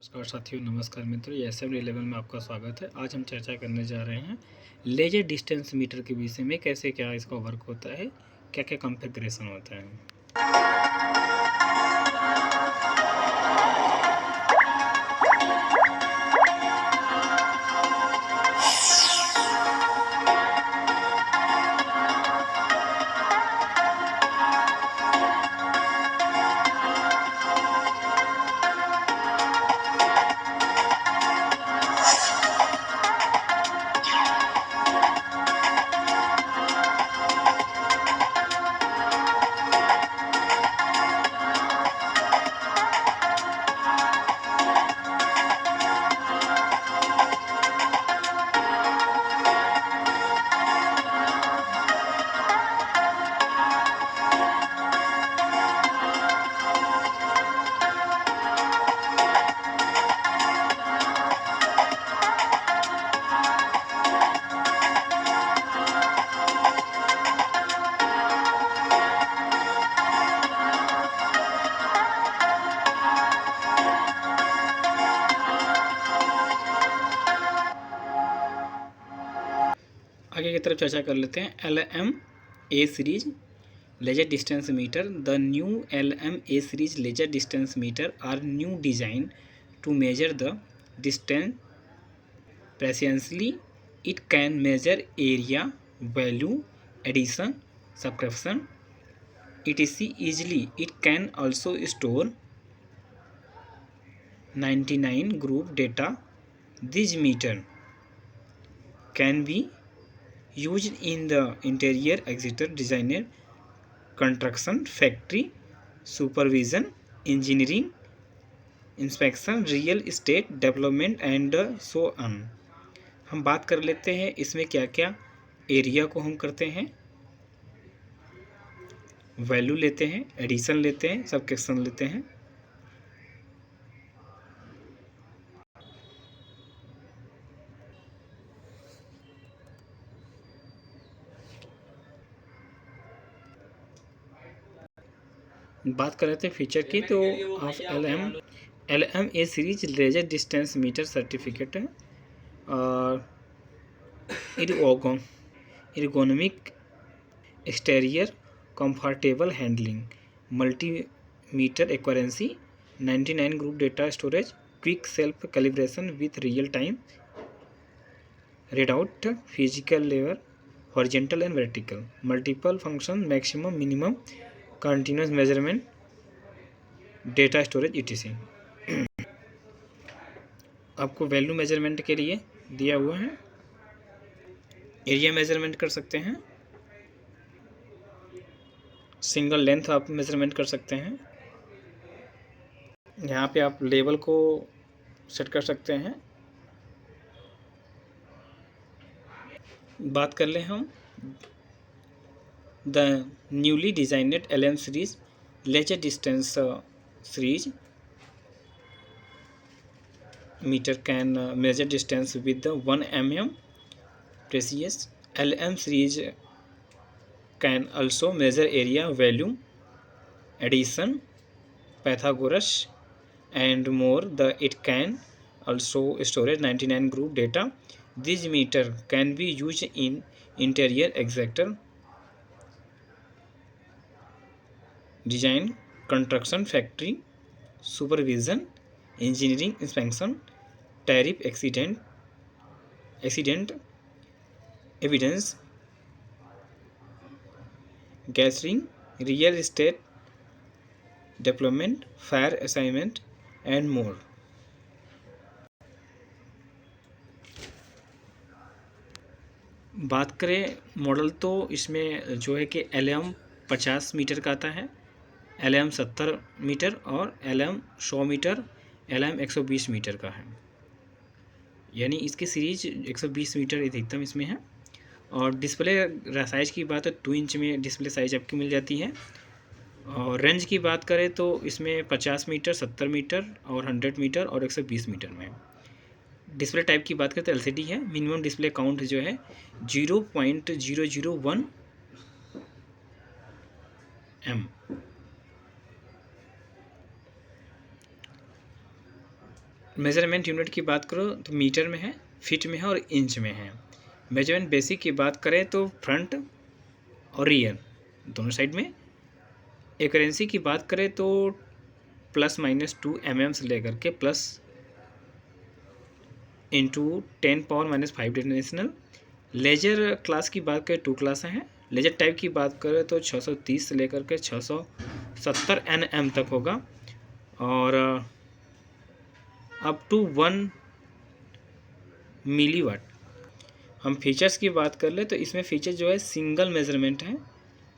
नमस्कार साथियों, नमस्कार मित्रों। असेंबली लेवल में आपका स्वागत है। आज हम चर्चा करने जा रहे हैं लेजर डिस्टेंस मीटर के विषय में। कैसे क्या इसका वर्क होता है, क्या क्या कॉन्फ़िगरेशन होता है। आगे की तरफ चर्चा कर लेते हैं। LM-A series laser distance meter. The new LM-A series laser distance meter are new design to measure the distance precisely. It can measure area, value, addition, subtraction, etc. easily. It can also store 99 group data. This meter can be used in the interior exterior designer, construction, factory, supervision, engineering, inspection, real estate development and so on. हम बात कर लेते हैं इसमें क्या क्या area को हम करते हैं, वैल्यू लेते हैं, एडिशन लेते हैं, सबट्रैक्शन लेते हैं। बात कर रहे थे फीचर की, तो of LM-A series laser distance meter certificate है और ergonomic exterior, comfortable handling, multimeter accuracy, 99 group data storage, quick self calibration with real time readout, physical level, horizontal and vertical, multiple function, maximum, minimum, continuous measurement, data storage etc. आपको value measurement के लिए दिया हुआ है। Area measurement कर सकते हैं, single length आप मेजरमेंट कर सकते हैं। यहाँ पे आप लेवल को सेट कर सकते हैं। बात कर लें हम the newly designed LM series laser distance series meter can measure distance with the 1 mm precious. LM series can also measure area, value, addition, Pythagoras and more. It can also storage 99 group data. This meter can be used in interior exterior design, construction, factory, supervision, engineering, inspection, tariff, accident evidence gathering, real estate development, fire assignment and more. बात करें model, तो इसमें जो है कि LM 50 metre का आता है, LM 70 मीटर और LM 100 मीटर, LM 120 मीटर का है। यानी इसकी सीरीज 120 मीटर अधिकतम इसमें है। और डिस्प्ले साइज़ की बात है, 2 इंच में डिस्प्ले साइज आपकी मिल जाती है। और रेंज की बात करें तो इसमें 50 मीटर, 70 मीटर और 100 मीटर और 120 मीटर में। डिस्प्ले टाइप की बात करें तो LCD है। मिनिमम डिस्प्ले काउंट जो है 0.001 m। मेज़रमेंट यूनिट की बात करो तो मीटर में है, फीट में है और इंच में है। मेजरमेंट बेसिक की बात करें तो फ्रंट और रियर दोनों साइड में। एक्यूरेंसी की बात करें तो +-2 mm से लेकर के plus into 10⁻⁵ decimal. Laser class की बात करें 2 क्लास हैं। लेजर टाइप की बात करें तो 630 से लेकर के 670 nm तक होगा और अप टू 1 मिलीवाट। हम फीचर्स की बात कर ले तो इसमें फीचर जो है सिंगल मेजरमेंट है,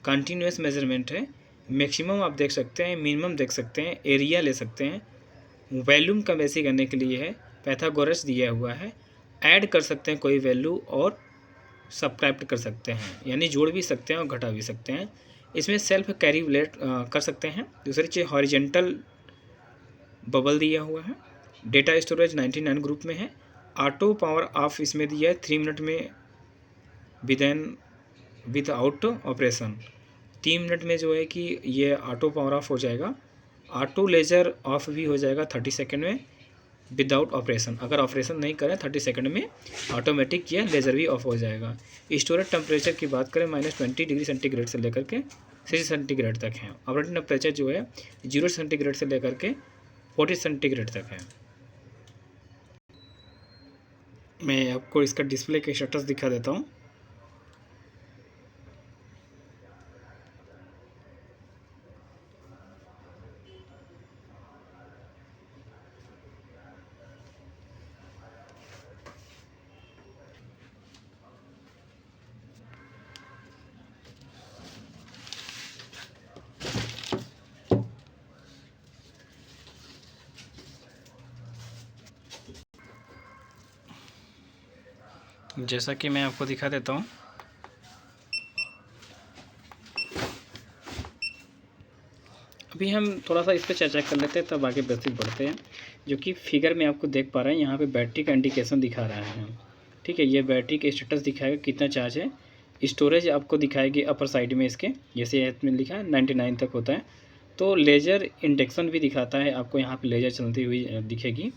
कंटिन्यूस मेजरमेंट है, मैक्सिमम आप देख सकते हैं, मिनिमम देख सकते हैं, एरिया ले सकते हैं, वैल्यूम का वैसी करने के लिए है, पैथागोरस दिया हुआ है, ऐड कर सकते हैं कोई वैल्यू और सब्ट्रैक्ट कर सकते हैं, यानी जोड़ भी सकते हैं और घटा भी सकते हैं। इसमें सेल्फ कैलकुलेट कर सकते हैं। दूसरी चीज़ हॉरिजेंटल बबल दिया हुआ है। डेटा स्टोरेज 99 ग्रुप में है। ऑटो पावर ऑफ इसमें दिया है 3 मिनट में विदाउट ऑपरेशन। 3 मिनट में जो है कि ये ऑटो पावर ऑफ हो जाएगा। ऑटो लेजर ऑफ भी हो जाएगा 30 सेकेंड में विदाउट ऑपरेशन। अगर ऑपरेशन नहीं करें 30 सेकंड में ऑटोमेटिक यह लेज़र भी ऑफ हो जाएगा। स्टोरेज टेम्परेचर की बात करें -20 डिग्री सेंटीग्रेड से लेकर के 60 सेंटीग्रेड तक है। ऑपरेटिंग टेम्परेचर जो है 0 सेंटीग्रेड से लेकर के 40 सेंटीग्रेड तक है। मैं आपको इसका डिस्प्ले के स्टेटस दिखा देता हूँ। जैसा कि मैं आपको दिखा देता हूँ, अभी हम थोड़ा सा इस पर चर्चा कर लेते हैं तब आगे बेसिक बढ़ते हैं। जो कि फिगर में आपको देख पा रहे हैं, यहाँ पे बैटरी का इंडिकेशन दिखा रहा है। ठीक है, ये बैटरी का स्टेटस दिखाएगा कितना चार्ज है। स्टोरेज आपको दिखाएगी अपर साइड में इसके, जैसे इसमें लिखा है 99 तक होता है। तो लेज़र इंडेक्शन भी दिखाता है आपको, यहाँ पे लेज़र चलती हुई दिखेगी।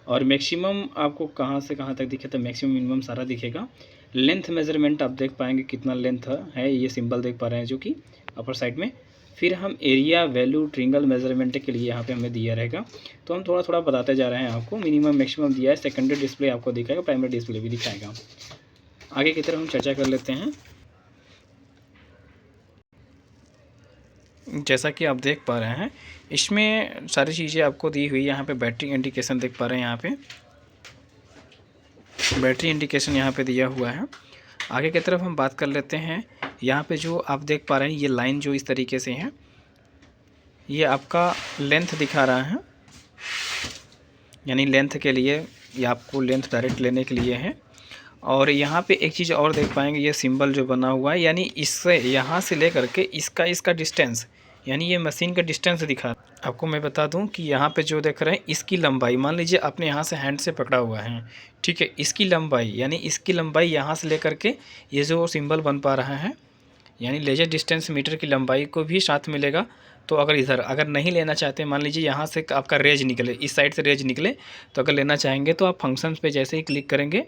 और मैक्सिमम आपको कहाँ से कहाँ तक दिखे तो मैक्सिमम मिनिमम सारा दिखेगा। लेंथ मेजरमेंट आप देख पाएंगे कितना लेंथ है, ये सिंबल देख पा रहे हैं जो कि अपर साइड में। फिर हम एरिया वैल्यू ट्रिंगल मेजरमेंट के लिए यहाँ पे हमें दिया रहेगा, तो हम थोड़ा थोड़ा बताते जा रहे हैं आपको। मिनिमम मैक्सिमम दिया है, सेकेंडरी डिस्प्ले आपको दिखाएगा, प्राइमरी डिस्प्ले भी दिखाएगा। आगे की तरफ हम चर्चा कर लेते हैं। जैसा कि आप देख पा रहे हैं, इसमें सारी चीज़ें आपको दी हुई। यहाँ पे बैटरी इंडिकेशन देख पा रहे हैं, यहाँ पे बैटरी इंडिकेशन यहाँ पे दिया हुआ है। आगे की तरफ हम बात कर लेते हैं। यहाँ पे जो आप देख पा रहे हैं, ये लाइन जो इस तरीके से है, ये आपका लेंथ दिखा रहा है, यानी लेंथ के लिए ये आपको लेंथ डायरेक्ट लेने के लिए है। और यहाँ पे एक चीज़ और देख पाएंगे, ये सिंबल जो बना हुआ है, यानी इससे यहाँ से लेकर के इसका डिस्टेंस, यानी ये मशीन का डिस्टेंस दिखा। आपको मैं बता दूं कि यहाँ पे जो देख रहे हैं, इसकी लंबाई, मान लीजिए आपने यहाँ से हैंड से पकड़ा हुआ है, ठीक है, इसकी लंबाई, यानी इसकी लंबाई यहाँ से लेकर के ये जो सिंबल बन पा रहा है, यानी लेजर डिस्टेंस मीटर की लंबाई को भी साथ मिलेगा। तो अगर नहीं लेना चाहते, मान लीजिए यहाँ से आपका रेज निकले, इस साइड से रेज निकले, तो अगर लेना चाहेंगे तो आप फंक्शंस पे जैसे ही क्लिक करेंगे,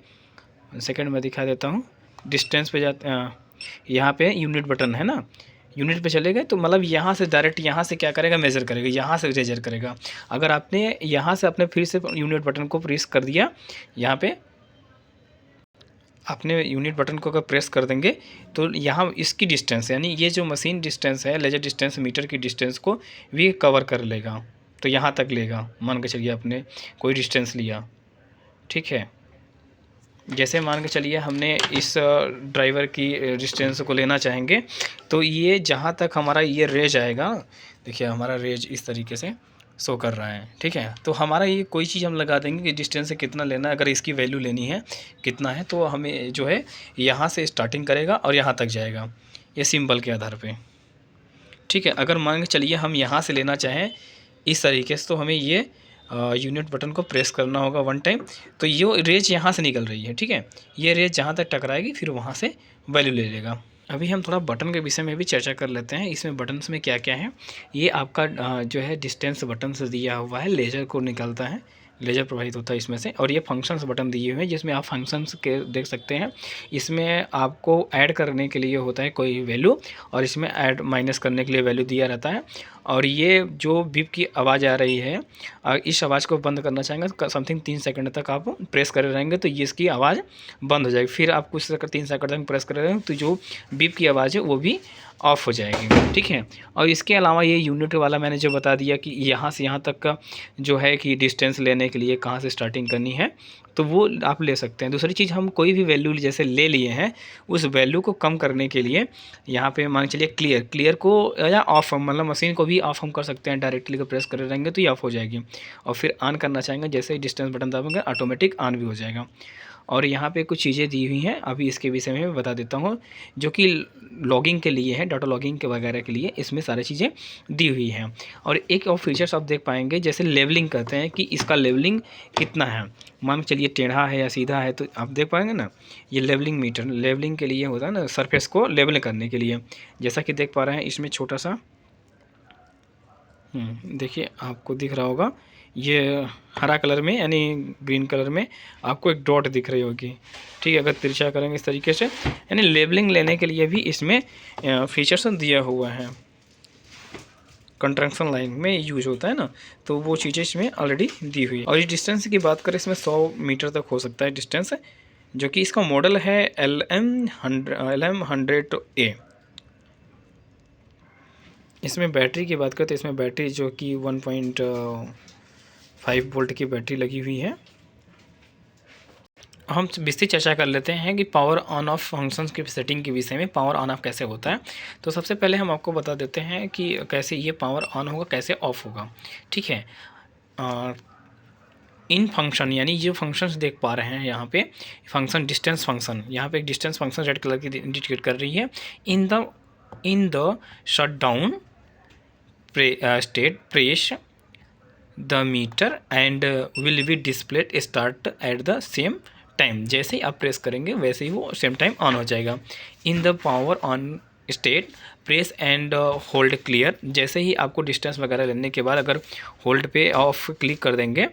सेकंड में दिखा देता हूँ, डिस्टेंस पे जाते, यहाँ पे यूनिट बटन है ना, यूनिट पे चले गए तो मतलब यहाँ से डायरेक्ट यहाँ से क्या करेगा, मेज़र करेगा, यहाँ से मेजर करेगा। अगर आपने यहाँ से अपने फिर से यूनिट बटन को प्रेस कर दिया, यहाँ पे आपने यूनिट बटन को अगर प्रेस कर देंगे तो यहाँ इसकी डिस्टेंस, यानी ये जो मशीन डिस्टेंस है, लेजर डिस्टेंस मीटर की डिस्टेंस को भी कवर कर लेगा। तो यहाँ तक लेगा, मान के चलिए आपने कोई डिस्टेंस लिया, ठीक है। जैसे मान के चलिए हमने इस ड्राइवर की डिस्टेंस को लेना चाहेंगे, तो ये जहाँ तक हमारा ये रेज आएगा, देखिए हमारा रेज इस तरीके से शो कर रहा है, ठीक है। तो हमारा ये कोई चीज़ हम लगा देंगे कि डिस्टेंस से कितना लेना है, अगर इसकी वैल्यू लेनी है कितना है, तो हमें जो है यहाँ से स्टार्टिंग करेगा और यहाँ तक जाएगा, ये सिंबल के आधार पे, ठीक है। अगर मान के चलिए हम यहाँ से लेना चाहें इस तरीके से, तो हमें ये यूनिट बटन को प्रेस करना होगा 1 टाइम, तो ये रेज यहाँ से निकल रही है, ठीक है। ये रेज जहाँ तक टकराएगी फिर वहाँ से वैल्यू ले लेगा। अभी हम थोड़ा बटन के विषय में भी चर्चा कर लेते हैं। इसमें बटन्स में क्या क्या है। ये आपका जो है डिस्टेंस बटन से दिया हुआ है, लेज़र को निकलता है, लेज़र प्रवाहित होता है इसमें से। और ये फंक्शंस बटन दिए हुए हैं जिसमें आप फंक्शंस के देख सकते हैं। इसमें आपको ऐड करने के लिए होता है कोई वैल्यू, और इसमें ऐड माइनस करने के लिए वैल्यू दिया रहता है। और ये जो बीप की आवाज़ आ रही है, इस आवाज़ को बंद करना चाहेंगे तो समथिंग 3 सेकंड तक आप प्रेस करे रहेंगे तो ये इसकी आवाज़ बंद हो जाएगी। फिर आप कुछ 3 सेकंड तक प्रेस करे रहेंगे तो जो बीप की आवाज़ है वो भी ऑफ हो जाएगी, ठीक है। और इसके अलावा ये यूनिट वाला मैंने जो बता दिया कि यहाँ से यहाँ तक का जो है कि डिस्टेंस लेने के लिए कहाँ से स्टार्टिंग करनी है, तो वो आप ले सकते हैं। दूसरी चीज़, हम कोई भी वैल्यू जैसे ले लिए हैं, उस वैल्यू को कम करने के लिए यहाँ पे मान चलिए क्लियर को या ऑफ, मतलब मशीन को भी ऑफ हम कर सकते हैं। डायरेक्टली को प्रेस कर रहेंगे तो ये ऑफ हो जाएगी। और फिर ऑन करना चाहेंगे, जैसे ही डिस्टेंस बटन दबाएंगे ऑटोमेटिक ऑन भी हो जाएगा। और यहाँ पे कुछ चीज़ें दी हुई हैं, अभी इसके विषय में मैं बता देता हूँ, जो कि लॉगिंग के लिए है, डाटा लॉगिंग के वगैरह के लिए इसमें सारी चीज़ें दी हुई हैं। और एक और फीचर्स आप देख पाएंगे, जैसे लेवलिंग कहते हैं कि इसका लेवलिंग कितना है। मान के चलिए टेढ़ा है या सीधा है, तो आप देख पाएंगे ना, ये लेवलिंग मीटर लेवलिंग के लिए होता है ना, सरफेस को लेवल करने के लिए। जैसा कि देख पा रहे हैं इसमें छोटा सा देखिए आपको दिख रहा होगा, ये हरा कलर में यानी ग्रीन कलर में आपको एक डॉट दिख रही होगी, ठीक है। अगर तिरछा करेंगे इस तरीके से, यानी लेबलिंग लेने के लिए भी इसमें फीचर्स दिया हुआ है। कंस्ट्रक्शन लाइन में यूज होता है ना, तो वो चीज़ें इसमें ऑलरेडी दी हुई है। और इस डिस्टेंस की बात करें, इसमें 100 मीटर तक हो सकता है डिस्टेंस, जो कि इसका मॉडल है LM100A। इसमें बैटरी की बात करें तो इसमें बैटरी जो कि 1.5 वोल्ट की बैटरी लगी हुई है। हम विस्तृत चर्चा कर लेते हैं कि पावर ऑन ऑफ फंक्शंस की सेटिंग के विषय में, पावर ऑन ऑफ कैसे होता है। तो सबसे पहले हम आपको बता देते हैं कि कैसे ये पावर ऑन होगा, कैसे ऑफ होगा, ठीक है। इन फंक्शन, यानी जो फंक्शंस देख पा रहे हैं यहाँ पे, फंक्शन डिस्टेंस फंक्शन, यहाँ पे एक डिस्टेंस फंक्शन रेड कलर की इंडिकेट कर रही है। In the shut down state press the meter and will be displayed start at the same time. जैसे ही आप प्रेस करेंगे वैसे ही वो सेम टाइम ऑन हो जाएगा। In the power on state press and hold clear. जैसे ही आपको डिस्टेंस वगैरह लेने के बाद अगर होल्ड पे ऑफ क्लिक कर देंगे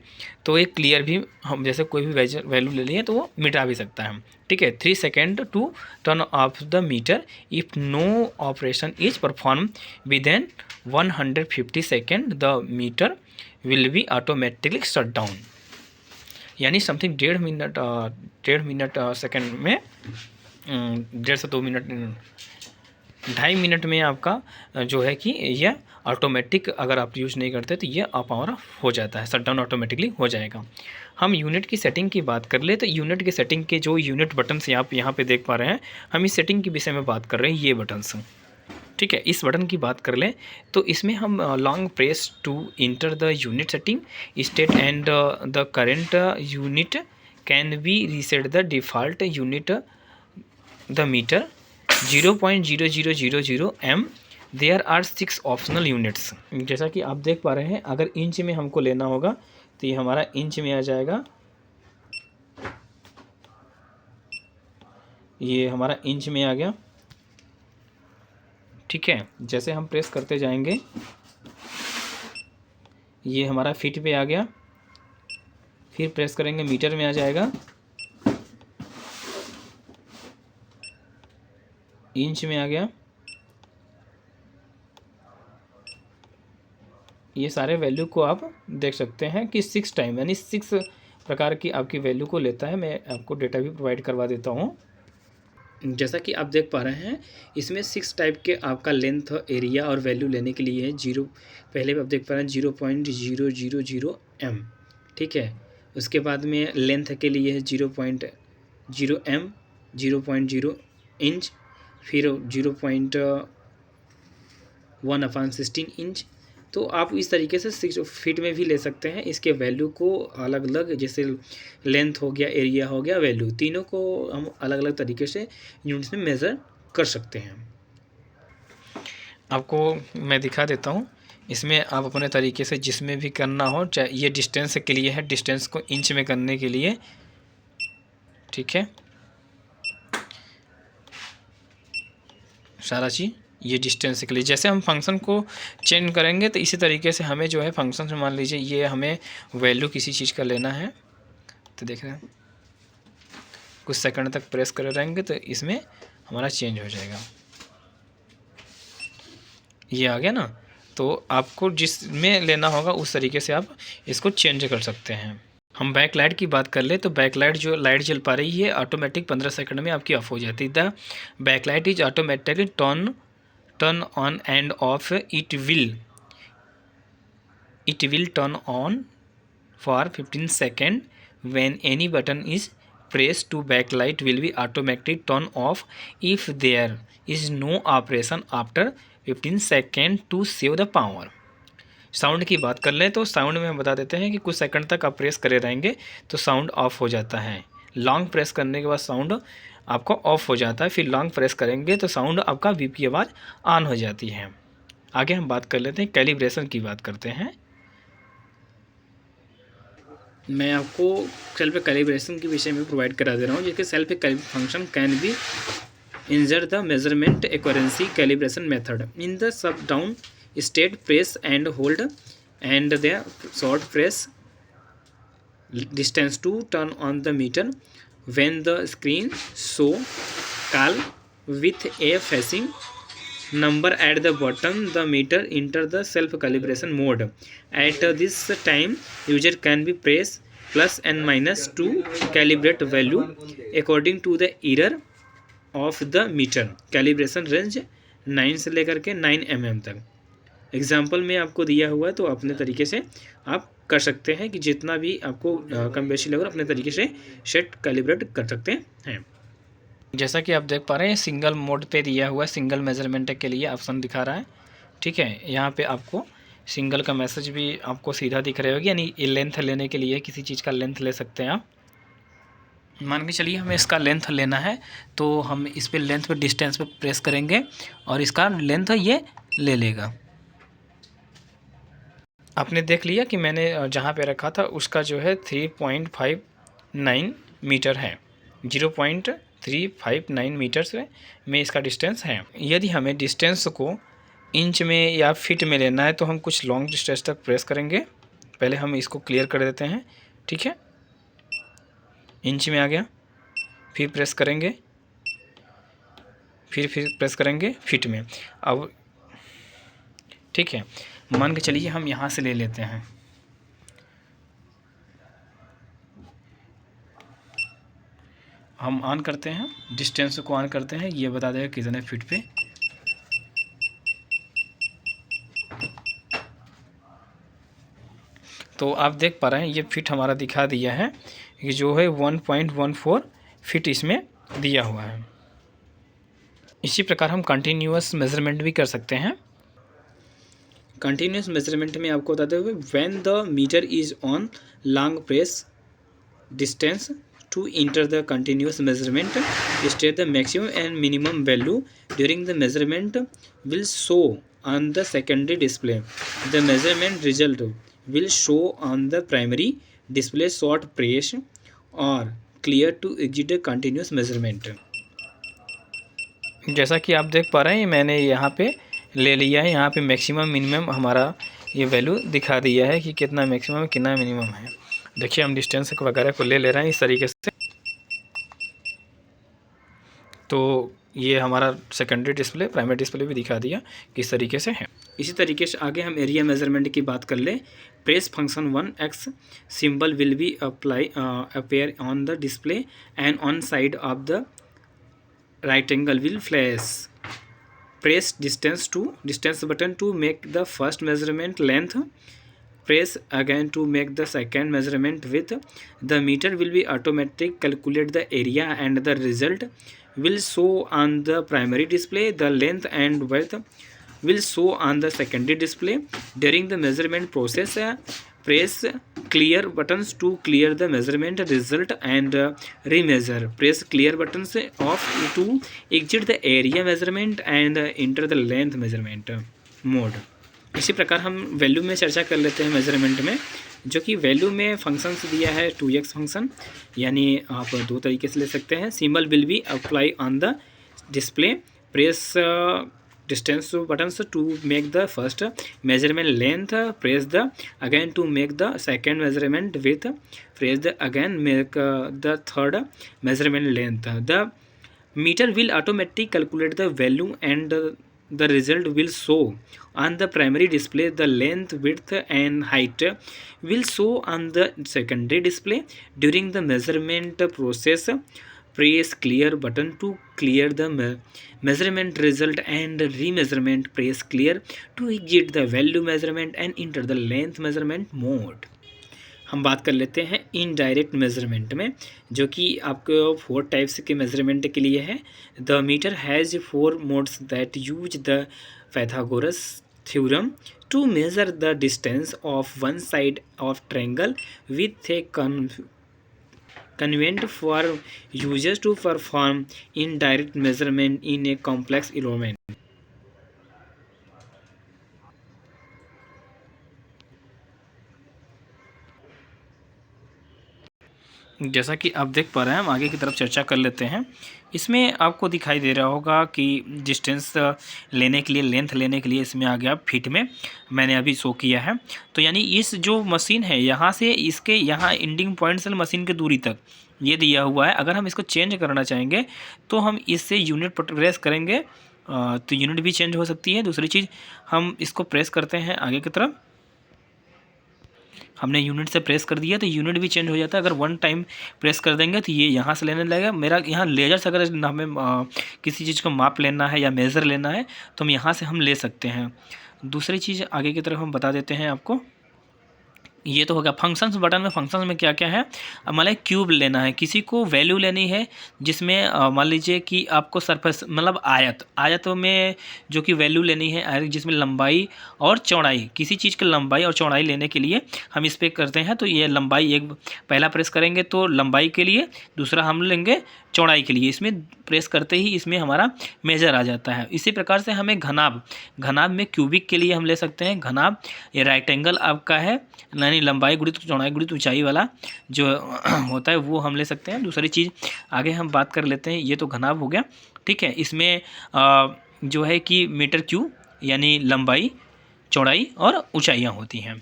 तो ये क्लियर भी, हम जैसे कोई भी वैल्यू ले लिए तो वो मिटा भी सकता है, ठीक है। 3 second to turn off the meter if no operation is perform with in 150 second the meter will be automatically shut down. यानी समथिंग 1.5 मिनट सेकेंड में 1.5 से 2 मिनट 2.5 मिनट में आपका जो है कि यह ऑटोमेटिक, अगर आप यूज़ नहीं करते तो ये पावर ऑफ हो जाता है, शट डाउन ऑटोमेटिकली हो जाएगा। हम यूनिट की सेटिंग की बात कर ले तो यूनिट की सेटिंग के जो यूनिट बटन्स आप यहाँ पे देख पा रहे हैं, हम इस सेटिंग के विषय में बात कर रहे हैं, ये बटन्स, ठीक है। इस बटन की बात कर लें तो इसमें हम long press to enter the unit setting state and the current unit can be reset the default unit the meter 0.0000 m। There are 6 optional units. जैसा कि आप देख पा रहे हैं, अगर इंच में हमको लेना होगा तो ये हमारा इंच में आ जाएगा, ये हमारा इंच में आ गया, ठीक है। जैसे हम प्रेस करते जाएंगे ये हमारा फीट पे आ गया, फिर प्रेस करेंगे मीटर में आ जाएगा, इंच में आ गया। ये सारे वैल्यू को आप देख सकते हैं कि 6 टाइम यानी 6 प्रकार की आपकी वैल्यू को लेता है। मैं आपको डेटा भी प्रोवाइड करवा देता हूँ। जैसा कि आप देख पा रहे हैं इसमें 6 टाइप के आपका लेंथ, एरिया और वैल्यू लेने के लिए है। पहले आप देख पा रहे हैं 0.000 m, ठीक है। उसके बाद में लेंथ के लिए है 0.0 m, 0.0 इंच, फिर 0.1/16 इंच। तो आप इस तरीके से 6 फीट में भी ले सकते हैं। इसके वैल्यू को अलग अलग, जैसे लेंथ हो गया, एरिया हो गया, वैल्यू, तीनों को हम अलग अलग तरीके से यूनिट्स में मेज़र कर सकते हैं। आपको मैं दिखा देता हूँ, इसमें आप अपने तरीके से जिसमें भी करना हो, चाहे ये डिस्टेंस के लिए है, डिस्टेंस को इंच में करने के लिए, ठीक है, सारा चीज़ ये डिस्टेंस के लिए। जैसे हम फंक्शन को चेंज करेंगे तो इसी तरीके से हमें जो है फंक्शन में मान लीजिए ये हमें वैल्यू किसी चीज़ का लेना है, तो देख रहे हैं कुछ सेकंड तक प्रेस करे रहेंगे तो इसमें हमारा चेंज हो जाएगा। ये आ गया ना, तो आपको जिसमें लेना होगा उस तरीके से आप इसको चेंज कर सकते हैं। हम बैक लाइट की बात कर ले तो बैक लाइट जो लाइट जल पा रही है ऑटोमेटिक 15 सेकंड में आपकी ऑफ हो जाती है। The back light is automatically turn on end of. It will turn on for 15 second when any button is pressed to backlight will be automatically turn off if there is no operation after 15 second to save the power। Sound की बात कर लें तो sound में हम बता देते हैं कि कुछ सेकंड तक आप प्रेस करे रहेंगे तो साउंड ऑफ हो जाता है। लॉन्ग प्रेस करने के बाद साउंड आपको ऑफ हो जाता है, फिर लॉन्ग प्रेस करेंगे तो साउंड आपका बीप की आवाज़ ऑन हो जाती है। आगे हम बात कर लेते हैं कैलिब्रेशन की बात करते हैं। मैं आपको सेल्फ कैलिब्रेशन के विषय में प्रोवाइड करा दे रहा हूँ, जिसके self function can be ensure the measurement accuracy calibration method in the sub down state press and hold and the short press distance to turn on the meter when the screen show call with a facing number at the bottom the meter enter the self calibration mode. At this time user can be press plus and minus to calibrate value according to the error of the meter। calibration range 9 से लेकर के 9 mm तक example में आपको दिया हुआ है, तो अपने तरीके से आप कर सकते हैं कि जितना भी आपको कम बेशी लगे अपने तरीके से सेट कैलिब्रेट कर सकते हैं। जैसा कि आप देख पा रहे हैं सिंगल मोड पे दिया हुआ है, सिंगल मेजरमेंट के लिए ऑप्शन दिखा रहा है। ठीक है, यहाँ पे आपको सिंगल का मैसेज भी आपको सीधा दिख रहा होगा, यानी लेंथ लेने के लिए किसी चीज़ का लेंथ ले सकते हैं आप। मान के चलिए हमें इसका लेंथ लेना है तो हम इस पर लेंथ पे डिस्टेंस पे प्रेस करेंगे और इसका लेंथ ये ले लेगा। आपने देख लिया कि मैंने जहाँ पे रखा था उसका जो है 3.59 मीटर है, 0.359 मीटर में इसका डिस्टेंस है। यदि हमें डिस्टेंस को इंच में या फिट में लेना है तो हम कुछ लॉन्ग डिस्टेंस तक प्रेस करेंगे। पहले हम इसको क्लियर कर देते हैं। ठीक है, इंच में आ गया, फिर प्रेस करेंगे, फिर प्रेस करेंगे फिट में। अब ठीक है, मान के चलिए हम यहाँ से ले लेते हैं। हम ऑन करते हैं, डिस्टेंस को ऑन करते हैं, ये बता देगा कितने फीट पे। तो आप देख पा रहे हैं ये फिट हमारा दिखा दिया है कि जो है 1.14 फिट इसमें दिया हुआ है। इसी प्रकार हम कंटिन्यूअस मेजरमेंट भी कर सकते हैं। कंटिन्यूअस मेजरमेंट में आपको बताते हुए when the meter is on long press distance to enter the continuous measurement state the maximum and minimum value during the measurement will show on the secondary display। the measurement result will show on the primary display short press or clear to exit a continuous measurement। जैसा कि आप देख पा रहे हैं मैंने यहाँ पे ले लिया है, यहाँ पे मैक्सिमम मिनिमम हमारा ये वैल्यू दिखा दिया है कि कितना मैक्सिमम कितना मिनिमम है। देखिए हम डिस्टेंस वगैरह को ले रहे हैं इस तरीके से। तो ये हमारा सेकेंडरी डिस्प्ले प्राइमरी डिस्प्ले भी दिखा दिया किस तरीके से है। इसी तरीके से आगे हम एरिया मेजरमेंट की बात कर ले। Press function 1x symbol will be appear on the display and on side of the right angle will flash. Press distance button to make the first measurement length. Press again to make the second measurement with the meter will be automatic calculate the area and the result will show on the primary display। the length and width will show on the secondary display during the measurement process। press clear buttons to clear the measurement result and remeasure। press clear buttons off to exit the area measurement and enter the length measurement mode। इसी प्रकार हम value में चर्चा कर लेते हैं measurement में, जो कि वैल्यू में फंक्शंस दिया है 2x फंक्शन, यानी आप दो तरीके से ले सकते हैं। Symbol will B apply on the display. Press distance buttons to make the first measurement length, press the again to make the second measurement width, press the again make the third measurement length. The meter will automatically calculate the value and the result will show on the primary display. The length, width and height will show on the secondary display. During the measurement process, press clear button to clear the measurement result and remeasurement. Press clear to exit the value measurement and enter the length measurement mode. हम बात कर लेते हैं indirect measurement में, जो कि आपको 4 types के मेजरमेंट के लिए है. The meter has 4 modes that use the Pythagoras theorem to measure the distance of one side of triangle with a convenient for users to perform indirect measurement in a complex environment. जैसा कि आप देख पा रहे हैं, हम आगे की तरफ चर्चा कर लेते हैं. इसमें आपको दिखाई दे रहा होगा कि डिस्टेंस लेने के लिए, लेंथ लेने के लिए इसमें आ गया फीट में, मैंने अभी शो किया है. तो यानी इस जो मशीन है, यहाँ से इसके यहाँ एंडिंग पॉइंट से मशीन की दूरी तक ये दिया हुआ है. अगर हम इसको चेंज करना चाहेंगे तो हम इससे यूनिट प्रेस करेंगे तो यूनिट भी चेंज हो सकती है. दूसरी चीज़, हम इसको प्रेस करते हैं आगे की तरफ, हमने यूनिट से प्रेस कर दिया तो यूनिट भी चेंज हो जाता है. अगर वन टाइम प्रेस कर देंगे तो ये यहाँ से लेने लगेगा. मेरा यहाँ लेजर से अगर हमें किसी चीज़ को माप लेना है या मेज़र लेना है तो हम यहाँ से हम ले सकते हैं. दूसरी चीज़ आगे की तरफ हम बता देते हैं आपको. ये तो हो गया फंक्शंस बटन में. फंक्शंस में क्या क्या है, मान लीजिए क्यूब लेना है, किसी को वैल्यू लेनी है जिसमें मान लीजिए कि आपको सरफेस मतलब आयत में जो कि वैल्यू लेनी है आयत जिसमें लंबाई और चौड़ाई, किसी चीज़ की लंबाई और चौड़ाई लेने के लिए हम इस पर करते हैं. तो ये लंबाई एक पहला प्रेस करेंगे तो लंबाई के लिए, दूसरा हम लेंगे चौड़ाई के लिए. इसमें प्रेस करते ही इसमें हमारा मेजर आ जाता है. इसी प्रकार से हमें घनाभ में क्यूबिक के लिए हम ले सकते हैं. घनाभ ये राइट एंगल आपका है, यानी लंबाई गुणित चौड़ाई गुणित ऊंचाई वाला जो होता है वो हम ले सकते हैं. दूसरी चीज़ आगे हम बात कर लेते हैं. ये तो घनाभ हो गया, ठीक है. इसमें जो है कि मीटर क्यूब यानी लंबाई, चौड़ाई और ऊंचाइयाँ होती हैं,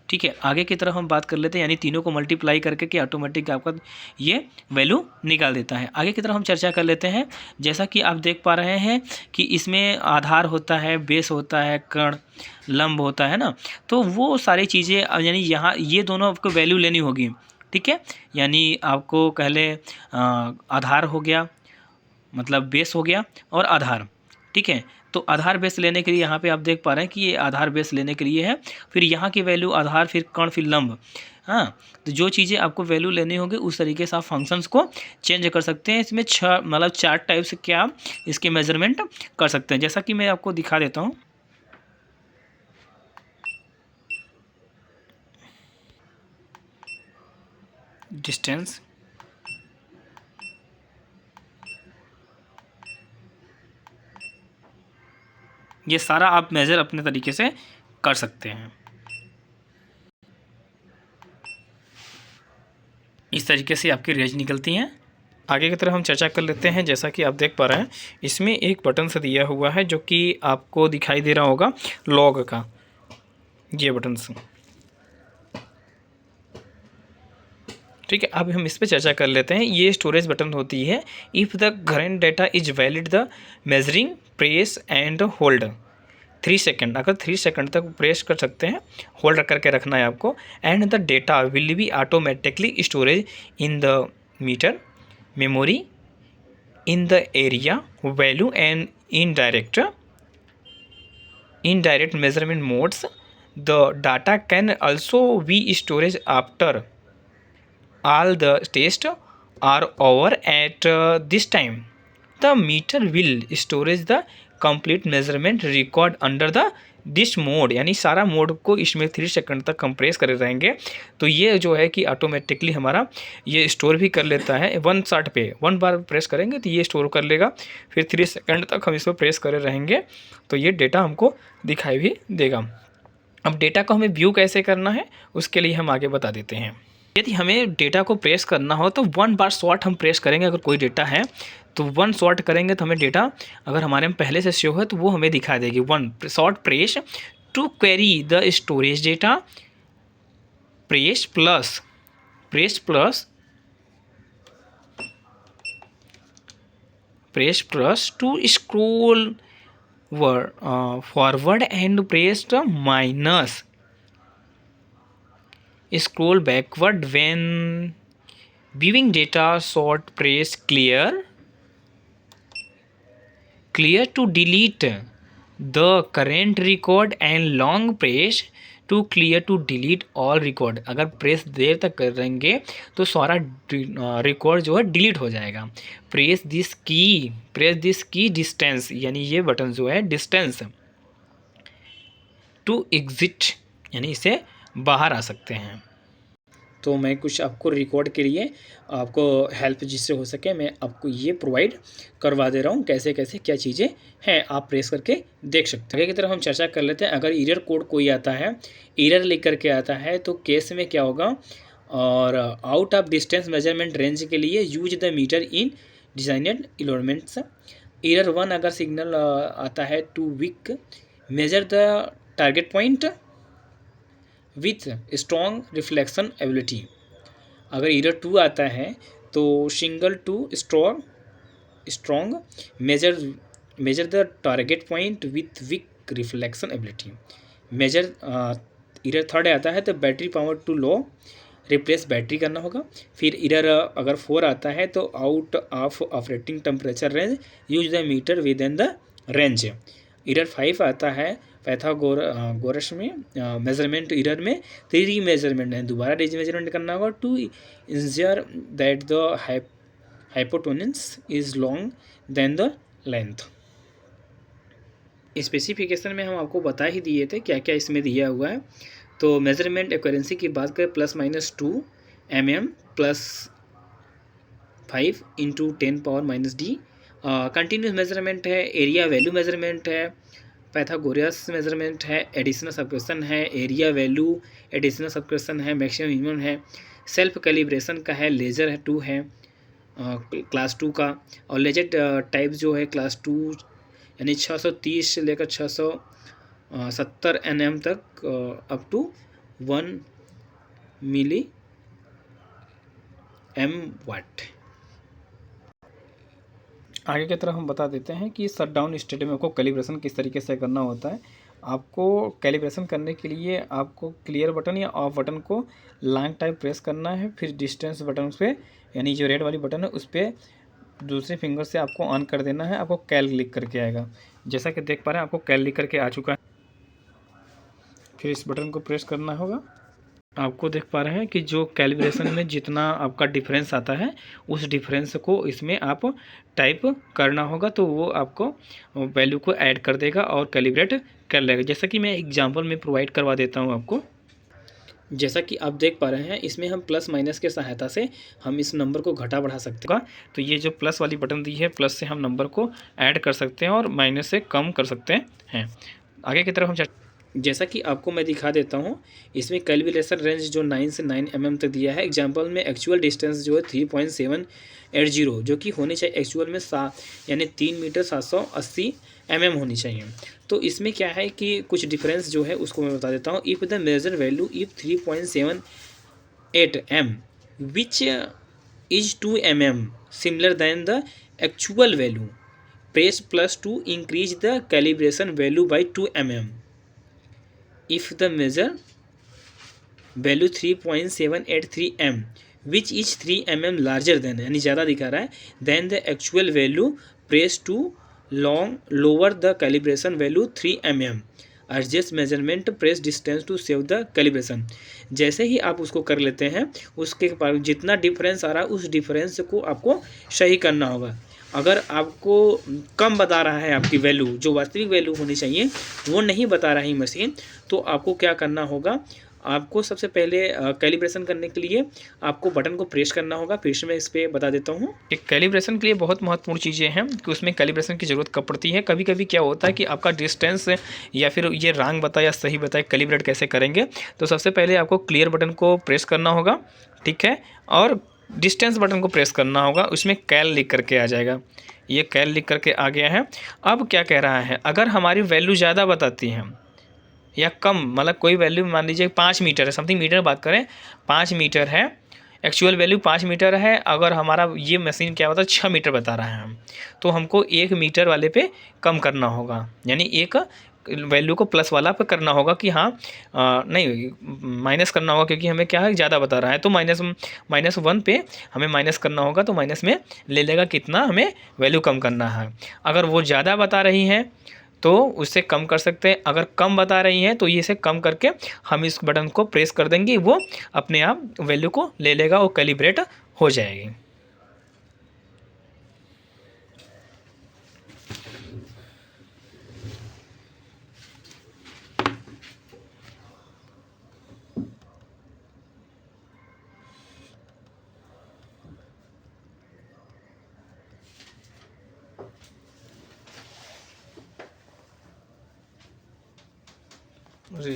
ठीक है. आगे की तरफ हम बात कर लेते हैं, यानी तीनों को मल्टीप्लाई करके कि ऑटोमेटिक आपका ये वैल्यू निकाल देता है. आगे की तरफ हम चर्चा कर लेते हैं. जैसा कि आप देख पा रहे हैं कि इसमें आधार होता है, बेस होता है, कर्ण, लंब होता है ना. तो वो सारी चीज़ें यानी यहाँ ये दोनों आपको वैल्यू लेनी होगी, ठीक है. यानी आपको पहले आधार हो गया, मतलब बेस हो गया और आधार, ठीक है. तो आधार बेस लेने के लिए यहाँ पे आप देख पा रहे हैं कि ये आधार बेस लेने के लिए है. फिर यहाँ की वैल्यू आधार, फिर कर्ण, फिर लंब. हाँ, तो जो चीज़ें आपको वैल्यू लेनी होगी उस तरीके से आप फंक्शंस को चेंज कर सकते हैं. इसमें 4 टाइप से क्या आप इसके मेजरमेंट कर सकते हैं. जैसा कि मैं आपको दिखा देता हूँ. डिस्टेंस, ये सारा आप मेज़र अपने तरीके से कर सकते हैं. इस तरीके से आपकी रेंज निकलती हैं. आगे की तरफ हम चर्चा कर लेते हैं. जैसा कि आप देख पा रहे हैं, इसमें एक बटन से दिया हुआ है जो कि आपको दिखाई दे रहा होगा लॉग का, ये बटन से, ठीक है. अब हम इस पर चर्चा कर लेते हैं. ये स्टोरेज बटन होती है. If the current data is valid the measuring press and hold 3 second. अगर 3 सेकेंड तक प्रेस कर सकते हैं, होल्ड करके रखना है आपको. And the data will be automatically storage in the meter memory in the area value and indirect measurement modes. The data can also be stored after all the tests are over. At this time, the meter will storage the complete measurement record under the this mode, यानी सारा mode को इसमें 3 second तक compress करे रहेंगे. तो ये जो है कि ऑटोमेटिकली हमारा ये स्टोर भी कर लेता है. 1 शॉट पे 1 बार प्रेस करेंगे तो ये स्टोर कर लेगा. फिर 3 सेकंड तक हम इसको प्रेस करे रहेंगे तो ये डेटा हमको दिखाई भी देगा. अब डेटा को हमें व्यू कैसे करना है उसके लिए हम आगे बता देते हैं. यदि हमें डेटा को प्रेस करना हो तो 1 बार शॉर्ट हम प्रेस करेंगे। अगर कोई डेटा है तो 1 शॉर्ट करेंगे तो हमें डेटा अगर हमारे में पहले से शो है तो वो हमें दिखा देगी। 1 short press to query the storage data, press plus to scroll forward and press minus scroll backward when viewing data. Short press clear to delete the current record and long press to clear to delete all record. अगर press देर तक करेंगे तो सारा record जो है delete हो जाएगा। Press this की डिस्टेंस, यानी ये बटन जो है डिस्टेंस टू एग्जिट, यानी इसे बाहर आ सकते हैं। तो मैं कुछ आपको रिकॉर्ड के लिए आपको हेल्प जिससे हो सके मैं आपको ये प्रोवाइड करवा दे रहा हूँ। कैसे कैसे क्या चीज़ें हैं आप प्रेस करके देख सकते हैं। आगे की तरफ हम चर्चा कर लेते हैं। अगर एरर कोड कोई आता है, एरर लिख करके आता है तो केस में क्या होगा, और out of distance measurement range के लिए use the meter in designed elements. Error 1 अगर सिग्नल आता है too weak measure the target point with strong reflection ability. अगर एरर 2 आता है तो single too strong measure the target point with weak reflection ability. Measure error 3 आता है तो battery power too low, replace battery करना होगा। फिर एरर अगर 4 आता है तो out of operating temperature range, use the meter with in the range. Error 5 आता है पैथागोरस में मेजरमेंट एरर में 3 मेजरमेंट है, दोबारा मेजरमेंट करना होगा to ensure that the hypotenuse is long than the length. Specification में हम आपको बता ही दिए थे क्या क्या इसमें दिया हुआ है। तो मेजरमेंट एक्यूरेंसी की बात करें +-2 mm +5 × 10⁻⁻D। कंटिन्यूस मेजरमेंट है, एरिया वैल्यू मेजरमेंट है, पैथागोरस मेजरमेंट है, एडिशनल सबक्वेशन है, एरिया वैल्यू एडिशनल सबक्वेशन है, मैक्सिमम मिनिमम है, सेल्फ कैलिब्रेशन का है, लेजर है 2 है क्लास 2 का, और लेजर टाइप जो है क्लास 2 यानी 630 से लेकर 670 nm तक अप टू 1 मिली एम वाट। आगे की तरफ हम बता देते हैं कि शटडाउन स्टेट में आपको कैलिब्रेशन किस तरीके से करना होता है। आपको कैलिब्रेशन करने के लिए आपको क्लियर बटन या ऑफ बटन को लॉन्ग टाइम प्रेस करना है, फिर डिस्टेंस बटन पे यानी जो रेड वाली बटन है उस पर दूसरे फिंगर से आपको ऑन कर देना है। आपको कैल लिख करके आएगा, जैसा कि देख पा रहे हैं आपको कैल लिख करके आ चुका है। फिर इस बटन को प्रेस करना होगा। आपको देख पा रहे हैं कि जो कैलिब्रेशन में जितना आपका डिफरेंस आता है उस डिफरेंस को इसमें आप टाइप करना होगा, तो वो आपको वैल्यू को ऐड कर देगा और कैलिब्रेट कर लेगा। जैसा कि मैं एग्जांपल में प्रोवाइड करवा देता हूं आपको। जैसा कि आप देख पा रहे हैं इसमें हम प्लस माइनस के सहायता से हम इस नंबर को घटा बढ़ा सकते हैं। तो ये जो प्लस वाली बटन दी है, प्लस से हम नंबर को ऐड कर सकते हैं और माइनस से कम कर सकते हैं। आगे की तरफ हम जैसा कि आपको मैं दिखा देता हूं, इसमें कैलिब्रेशन रेंज जो 9 से 9 mm तक दिया है। एग्जांपल में एक्चुअल डिस्टेंस जो है 3.780 जो कि होनी चाहिए एक्चुअल में यानी 3 मीटर 780 mm होनी चाहिए। तो इसमें क्या है कि कुछ डिफरेंस जो है उसको मैं बता देता हूँ। If the measure value if 3.78 m which is 2 mm similar than the actual value, press +2 increase the calibration value by 2 mm। If the measure value 3.783 m which is 3 mm larger than, यानी ज़्यादा दिखा रहा है, then the actual value press to lower the calibration value 3 mm, adjust measurement press distance to save the calibration। जैसे ही आप उसको कर लेते हैं उसके बाद जितना डिफरेंस आ रहा है उस डिफरेंस को आपको सही करना होगा। अगर आपको कम बता रहा है आपकी वैल्यू, जो वास्तविक वैल्यू होनी चाहिए वो नहीं बता रही मशीन, तो आपको क्या करना होगा, आपको सबसे पहले कैलिब्रेशन करने के लिए आपको बटन को प्रेस करना होगा। फिर से मैं इस पे बता देता हूँ। एक कैलिब्रेशन के लिए बहुत महत्वपूर्ण चीज़ें हैं कि उसमें कैलिब्रेशन की ज़रूरत कब पड़ती है। कभी कभी क्या होता है कि आपका डिस्टेंस या फिर ये रॉन्ग बताए या सही बताए, कैलिब्रेट कैसे करेंगे। तो सबसे पहले आपको क्लियर बटन को प्रेस करना होगा, ठीक है, और डिस्टेंस बटन को प्रेस करना होगा। उसमें कैल लिख करके आ जाएगा, ये कैल लिख करके आ गया है। अब क्या कह रहा है, अगर हमारी वैल्यू ज़्यादा बताती है या कम, मतलब कोई वैल्यू मान लीजिए 5 मीटर है, समथिंग मीटर बात करें, 5 मीटर है, एक्चुअल वैल्यू 5 मीटर है, अगर हमारा ये मशीन क्या होता है 6 मीटर बता रहा है हम, तो हमको 1 मीटर वाले पे कम करना होगा, यानी एक वैल्यू को प्लस वाला पे करना होगा कि हाँ नहीं माइनस करना होगा, क्योंकि हमें क्या है ज़्यादा बता रहा है। तो -1 पे हमें माइनस करना होगा, तो माइनस में ले लेगा कितना हमें वैल्यू कम करना है। अगर वो ज़्यादा बता रही हैं तो उससे कम कर सकते हैं, अगर कम बता रही हैं तो ये से कम करके हम इस बटन को प्रेस कर देंगे, वो अपने आप वैल्यू को ले लेगा, वो कैलिब्रेट हो जाएगी। अरे